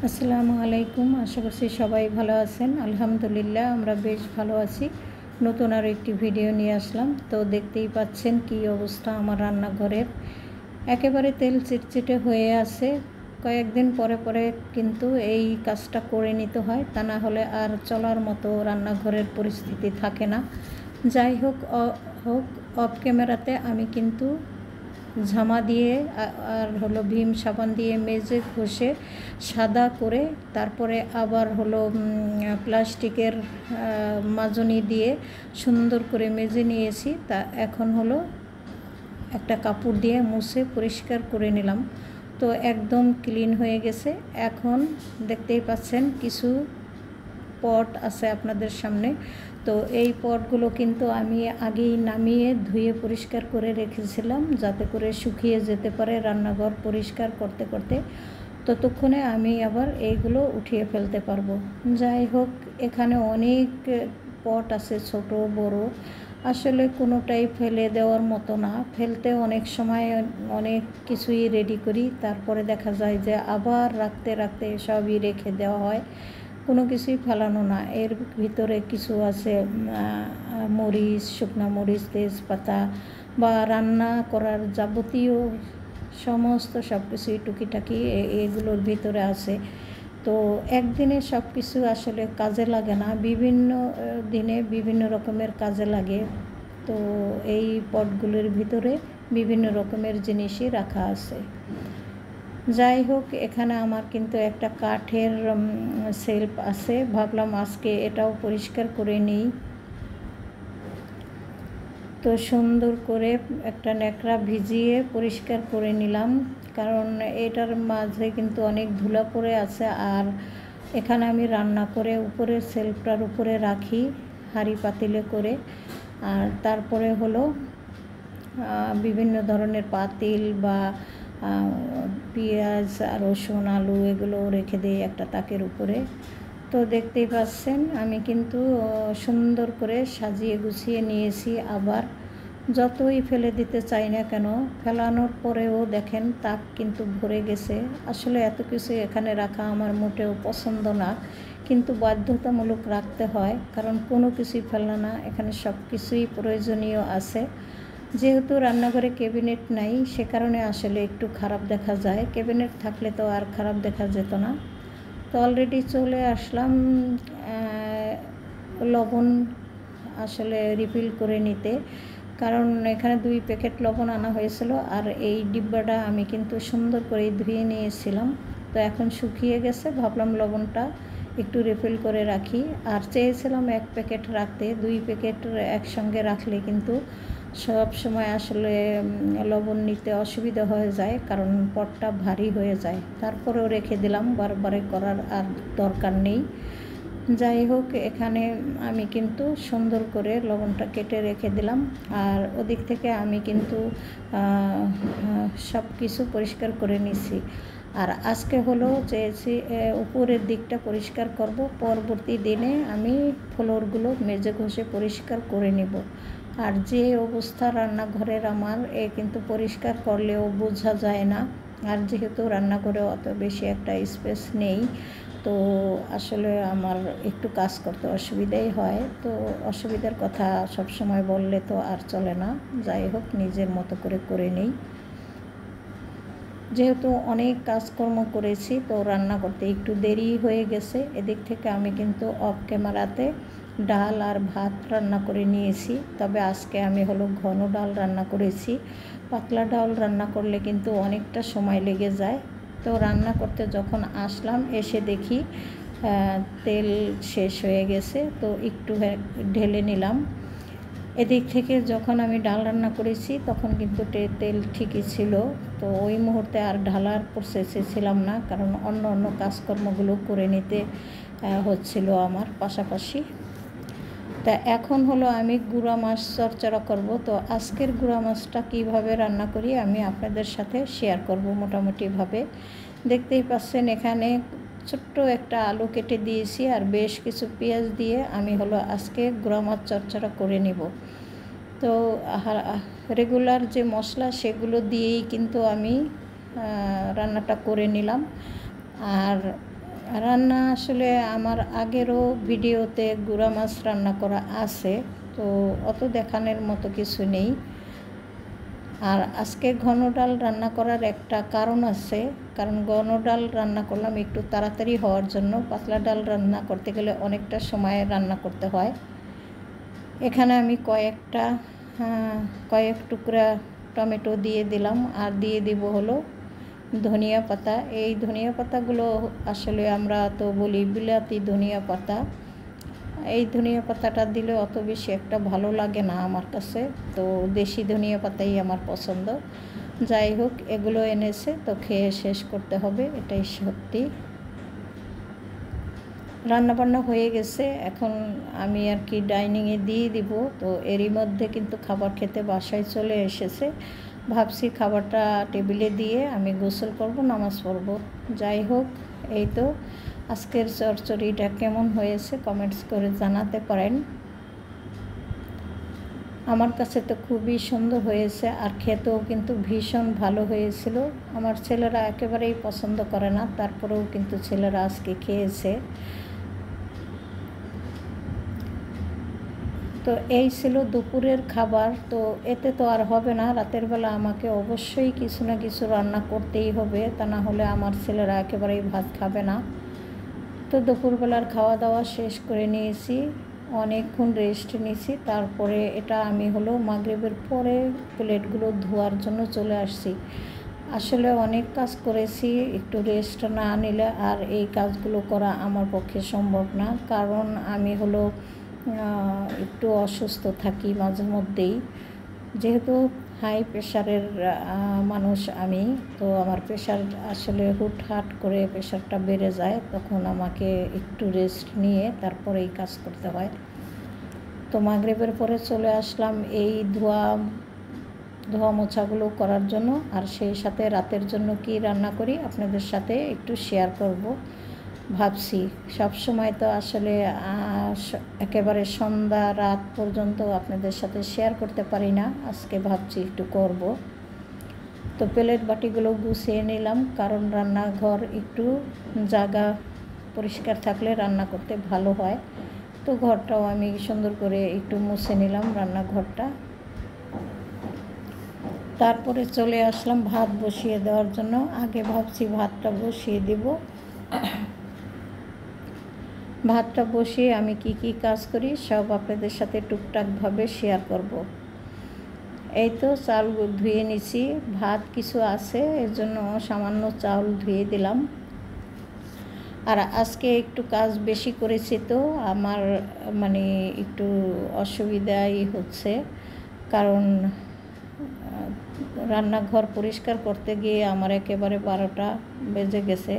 আসসালামু আলাইকুম। আশা করছি সবাই ভালো আছেন। আলহামদুলিল্লাহ আমরা বেশ ভালো আছি। নতুন আরও একটি ভিডিও নিয়ে আসলাম। তো দেখতেই পাচ্ছেন কী অবস্থা আমার রান্নাঘরের, একেবারে তেল চিটচিটে হয়ে আছে। কয়েকদিন পরে পরে কিন্তু এই কাজটা করে নিতে হয়, তা না হলে আর চলার মতো রান্নাঘরের পরিস্থিতি থাকে না। যাই হোক অফ ক্যামেরাতে আমি কিন্তু ঝামা দিয়ে আর হলো ভীম সাবান দিয়ে মেজে ঘষে সাদা করে তারপরে আবার হলো প্লাস্টিকের মাজনি দিয়ে সুন্দর করে মেজে নিয়েছি। তা এখন হলো একটা কাপড় দিয়ে মুছে পরিষ্কার করে নিলাম। তো একদম ক্লিন হয়ে গেছে। এখন দেখতেই পাচ্ছেন কিছু পট আছে আপনাদের সামনে। তো এই পটগুলো কিন্তু আমি আগেই নামিয়ে ধুয়ে পরিষ্কার করে রেখেছিলাম, যাতে করে শুকিয়ে যেতে পারে রান্নাঘর পরিষ্কার করতে করতে। ততক্ষণে আমি আবার এইগুলো উঠিয়ে ফেলতে পারবো। যাই হোক, এখানে অনেক পট আছে, ছোট বড়। আসলে কোনোটাই ফেলে দেওয়ার মতো না। ফেলতে অনেক সময় অনেক কিছুই রেডি করি, তারপরে দেখা যায় যে আবার রাখতে রাখতে সবই রেখে দেওয়া হয়, কোনো কিছুই ফেলানো না। এর ভিতরে কিছু আছে মরিচ, শুকনো মরিচ, তেজপাতা বা রান্না করার যাবতীয় সমস্ত সব কিছুই টুকিটাকি এগুলোর ভিতরে আছে। তো একদিনে সব কিছু আসলে কাজে লাগে না, বিভিন্ন দিনে বিভিন্ন রকমের কাজে লাগে। তো এই পটগুলোর ভিতরে বিভিন্ন রকমের জিনিসই রাখা আছে। যাই হোক, এখানে আমার কিন্তু একটা কাঠের সেলফ আছে, ভাবলাম আজকে এটাও পরিষ্কার করে নিই। তো সুন্দর করে একটা ন্যাকড়া ভিজিয়ে পরিষ্কার করে নিলাম, কারণ এটার মাঝে কিন্তু অনেক ধুলা পড়ে আছে। আর এখানে আমি রান্না করে উপরের সেলফটার উপরে রাখি হাঁড়ি পাতিলে করে। আর তারপরে হলো বিভিন্ন ধরনের পাতিল বা পেঁয়াজ, রসুন, আলু এগুলো রেখে দিই একটা তাকের উপরে। তো দেখতেই পাচ্ছেন আমি কিন্তু সুন্দর করে সাজিয়ে গুছিয়ে নিয়েছি। আবার যতই ফেলে দিতে চাই না কেন, ফেলানোর পরেও দেখেন তাক কিন্তু ভরে গেছে। আসলে এত কিছু এখানে রাখা আমার মোটেও পছন্দ না, কিন্তু বাধ্যতামূলক রাখতে হয়, কারণ কোনো কিছুই ফেলা না, এখানে সব কিছুই প্রয়োজনীয় আছে। যেহেতু রান্নাঘরে ক্যাবিনেট নাই, সে কারণে আসলে একটু খারাপ দেখা যায়। ক্যাবিনেট থাকলে তো আর খারাপ দেখা যেত না। তো অলরেডি চলে আসলাম লবণ আসলে রিফিল করে নিতে, কারণ এখানে 2 প্যাকেট লবণ আনা হয়েছিল। আর এই ডিব্বাটা আমি কিন্তু সুন্দর করে ধুয়ে নিয়েছিলাম। তো এখন শুকিয়ে গেছে, ভাবলাম লবণটা একটু রিফিল করে রাখি। আর চেয়েছিলাম 1 প্যাকেট রাখতে, 2 প্যাকেট একসঙ্গে রাখলে কিন্তু সব সময় আসলে লবণ নিতে অসুবিধা হয়ে যায়, কারণ পটটা ভারী হয়ে যায়। তারপরেও রেখে দিলাম, বারবারে করার আর দরকার নেই। যাই হোক, এখানে আমি কিন্তু সুন্দর করে লবণটা কেটে রেখে দিলাম। আর ওদিক থেকে আমি কিন্তু সব কিছু পরিষ্কার করে নিছি। আর আজকে হলো চেয়েছি উপরের দিকটা পরিষ্কার করব, পরবর্তী দিনে আমি ফ্লোরগুলো মেজে ঘষে পরিষ্কার করে নেব। আর যে অবস্থা রান্নাঘরের আমার, কিন্তু পরিষ্কার করলেও বোঝা যায় না। আর যেহেতু রান্নাঘরে অত বেশি একটা স্পেস নেই, তো আসলে আমার একটু কাজ করতে অসুবিধাই হয়। তো অসুবিধার কথা সব সময় বললে তো আর চলে না। যাই হোক, নিজের মতো করে নেই। যেহেতু অনেক কাজকর্ম করেছি, তো রান্না করতে একটু দেরি হয়ে গেছে। এদিক থেকে আমি কিন্তু অফ ক্যামেরাতে ডাল আর ভাত রান্না করে নিয়েছি। তবে আজকে আমি হলো ঘন ডাল রান্না করেছি। পাতলা ডাল রান্না করলে কিন্তু অনেকটা সময় লেগে যায়। তো রান্না করতে যখন আসলাম, এসে দেখি তেল শেষ হয়ে গেছে, তো একটু ঢেলে নিলাম। এদিক থেকে যখন আমি ডাল রান্না করেছি তখন কিন্তু তেল ঠিকই ছিল। তো ওই মুহূর্তে আর ঢালার প্রসেসে ছিলাম না, কারণ অন্য অন্য কাজকর্মগুলো করে নিতে হচ্ছিল আমার পাশাপাশি। তা এখন হলো আমি গুঁড়া মাছ চচ্চড়া করব। তো আজকের গুঁড়া মাছটা কীভাবে রান্না করি আমি আপনাদের সাথে শেয়ার করব মোটামুটিভাবে। দেখতেই পাচ্ছেন এখানে ছোট্ট একটা আলু কেটে দিয়েছি, আর বেশ কিছু পেঁয়াজ দিয়ে আমি হলো আজকে গুঁড়া মাছ চচ্চড়া করে নেব। তো রেগুলার যে মশলা সেগুলো দিয়েই কিন্তু আমি রান্নাটা করে নিলাম। আর রান্না আসলে আমার আগেরও ভিডিওতে গুঁড়া মাছ রান্না করা আছে, তো অত দেখানোর মতো কিছু নেই। আর আজকে ঘন ডাল রান্না করার একটা কারণ আছে, কারণ ঘন ডাল রান্না করলাম একটু তাড়াতাড়ি হওয়ার জন্য। পাতলা ডাল রান্না করতে গেলে অনেকটা সময় রান্না করতে হয়। এখানে আমি কয়েক টুকরা টমেটো দিয়ে দিলাম, আর দিয়ে দিব হলো ধনিয়া পাতা। এই ধনিয়া পাতাগুলো আসলে আমরা তো বলি বিলাতি ধনিয়া পাতা। এই ধনিয়া পাতাটা দিলে অত বেশি একটা ভালো লাগে না আমার কাছে, তো দেশি ধনিয়া পাতাই আমার পছন্দ। যাই হোক, এগুলো এনেছে তো খেয়ে শেষ করতে হবে, এটাই সত্যি। রান্নাবান্না হয়ে গেছে, এখন আমি আর কি ডাইনিংয়ে দিয়ে দিব। তো এরই মধ্যে কিন্তু খাবার খেতে বাসায় চলে এসেছে। ভাবছি খাবারটা টেবিলে দিয়ে আমি গোসল করব, নামাজ পড়ব। যাই হোক, এই তো আজকের চচ্চড়িটা কেমন হয়েছে কমেন্টস করে জানাতে পারেন। আমার কাছে তো খুবই সুন্দর হয়েছে, আর খেতেও কিন্তু ভীষণ ভালো হয়েছিল। আমার ছেলেরা একেবারেই পছন্দ করে না, তারপরেও কিন্তু ছেলেরা আজকে খেয়েছে। তো এই ছিল দুপুরের খাবার। তো এতে তো আর হবে না, রাতের বেলা আমাকে অবশ্যই কিছু না কিছু রান্না করতেই হবে, তা না হলে আমার ছেলেরা একেবারেই ভাত খাবে না। তো দুপুরবেলার খাওয়া দাওয়া শেষ করে নিয়েছি, অনেকক্ষণ রেস্ট নিয়েছি। তারপরে এটা আমি হলো মাগরিবের পরে প্লেটগুলো ধোয়ার জন্য চলে আসছি। আসলে অনেক কাজ করেছি, একটু রেস্ট না নিলে আর এই কাজগুলো করা আমার পক্ষে সম্ভব না, কারণ আমি হলো একটু অসুস্থ থাকি মাঝে মধ্যেই। যেহেতু হাই প্রেশারের মানুষ আমি, তো আমার প্রেশার আসলে হুটহাট করে প্রেশারটা বেড়ে যায়, তখন আমাকে একটু রেস্ট নিয়ে তারপরে এই কাজ করতে হয়। তো মাগরিবের পরে চলে আসলাম এই ধোয়া মোছাগুলো করার জন্য, আর সেই সাথে রাতের জন্য কি রান্না করি আপনাদের সাথে একটু শেয়ার করব ভাবছি। সব সময় তো আসলে একেবারে সন্ধ্যা রাত পর্যন্ত আপনাদের সাথে শেয়ার করতে পারি না, আজকে ভাবছি একটু করব। তো প্লেট বাটিগুলো গুছিয়ে নিলাম, কারণ রান্নাঘর একটু জায়গা পরিষ্কার থাকলে রান্না করতে ভালো হয়। তো ঘরটাও আমি সুন্দর করে একটু মুছে নিলাম, রান্নাঘরটা। তারপরে চলে আসলাম ভাত বসিয়ে দেওয়ার জন্য। আগে ভাবছি ভাতটা বসিয়ে দিব। ভাতটা বসিয়ে আমি কি কাজ করি সব আপনাদের সাথে টুকটাকভাবে শেয়ার করব। এই তো চাল ধুয়ে নিছি, ভাত কিছু আছে এর জন্য সামান্য চাউল ধুয়ে দিলাম। আর আজকে একটু কাজ বেশি করেছি, তো আমার মানে একটু অসুবিধাই হচ্ছে, কারণ রান্নাঘর পরিষ্কার করতে গিয়ে আমার একেবারে 12টা বেজে গেছে।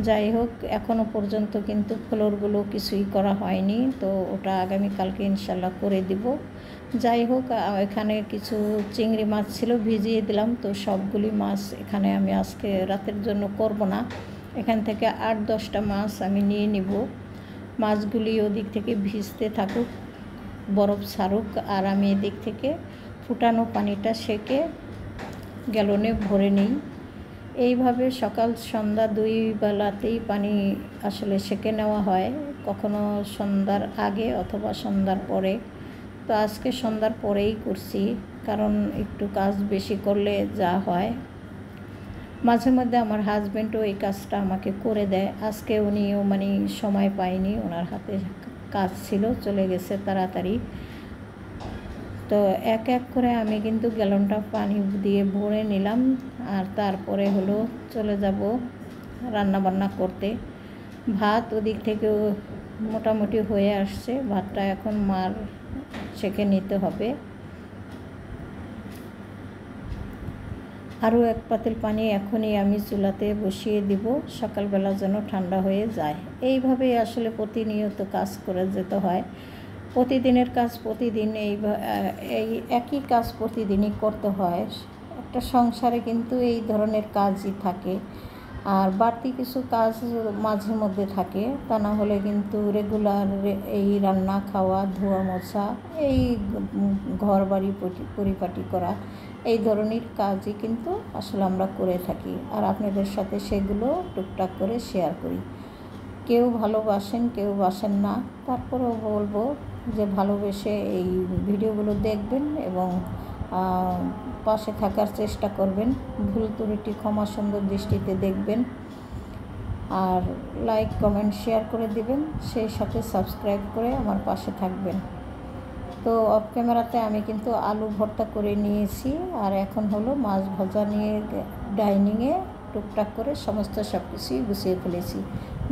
যাই হোক, এখনও পর্যন্ত কিন্তু ফ্লোরগুলো কিছুই করা হয়নি, তো ওটা আগামীকালকে ইনশাল্লাহ করে দিব। যাই হোক, এখানে কিছু চিংড়ি মাছ ছিল, ভিজিয়ে দিলাম। তো সবগুলি মাছ এখানে আমি আজকে রাতের জন্য করব না, এখান থেকে 8-10টা মাছ আমি নিয়ে নিব। মাছগুলি ওদিক থেকে ভিজতে থাকুক, বরফ ছাড়ুক, আর আমি এদিক থেকে ফুটানো পানিটা সেকে গ্যালনে ভরে নিই। এইভাবে সকাল সন্ধ্যা 2 বেলাতেই পানি আসলে সেকে নেওয়া হয়, কখনো সন্ধ্যার আগে অথবা সন্ধ্যার পরে। তো আজকে সন্ধ্যার পরেই করছি, কারণ একটু কাজ বেশি করলে যা হয়। মাঝে মধ্যে আমার হাজব্যান্ডও এই কাজটা আমাকে করে দেয়। আজকে উনিও মানে সময় পায়নি, ওনার হাতে কাজ ছিল, চলে গেছে তাড়াতাড়ি। তো এক এক করে আমি কিন্তু গ্যালনটা পানি দিয়ে ভরে নিলাম, আর তারপরে হলো চলে যাব রান্নাবান্না করতে। ভাত ওদিক থেকেও মোটামুটি হয়ে আসছে, ভাতটা এখন মার সেঁকে নিতে হবে। আরও এক পাতিল পানি এখনই আমি চুলাতে বসিয়ে দিব, সকালবেলা যেন ঠান্ডা হয়ে যায়। এইভাবেই আসলে প্রতিনিয়ত কাজ করে যেতে হয়, প্রতিদিনের কাজ প্রতিদিন এই একই কাজ প্রতিদিনই করতে হয়। একটা সংসারে কিন্তু এই ধরনের কাজই থাকে, আর বাড়তি কিছু কাজ মাঝে মধ্যে থাকে, তা না হলে কিন্তু রেগুলার এই রান্না খাওয়া ধোয়া মোছা, এই ঘর বাড়ি পরিপাটি করা, এই ধরনের কাজই কিন্তু আসলে আমরা করে থাকি, আর আপনাদের সাথে সেগুলো টুকটাক করে শেয়ার করি। কেউ ভালোবাসেন, কেউ বাসেন না, তারপরেও বলবো যে ভালোবেসে এই ভিডিওগুলো দেখবেন এবং পাশে থাকার চেষ্টা করবেন। ভুল ত্রুটি ক্ষমা সুন্দর দৃষ্টিতে দেখবেন, আর লাইক কমেন্ট শেয়ার করে দিবেন, সেই সাথে সাবস্ক্রাইব করে আমার পাশে থাকবেন। তো অফ ক্যামেরাতে আমি কিন্তু আলু ভর্তা করে নিয়েছি, আর এখন হলো মাছ ভাজা নিয়ে ডাইনিংয়ে টুকটাক করে সমস্ত সব কিছুই গুছিয়ে ফেলেছি।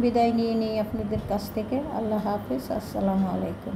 বিদায় নিয়ে নিই আপনাদের কাছ থেকে। আল্লাহ হাফেজ, আসসালামু আলাইকুম।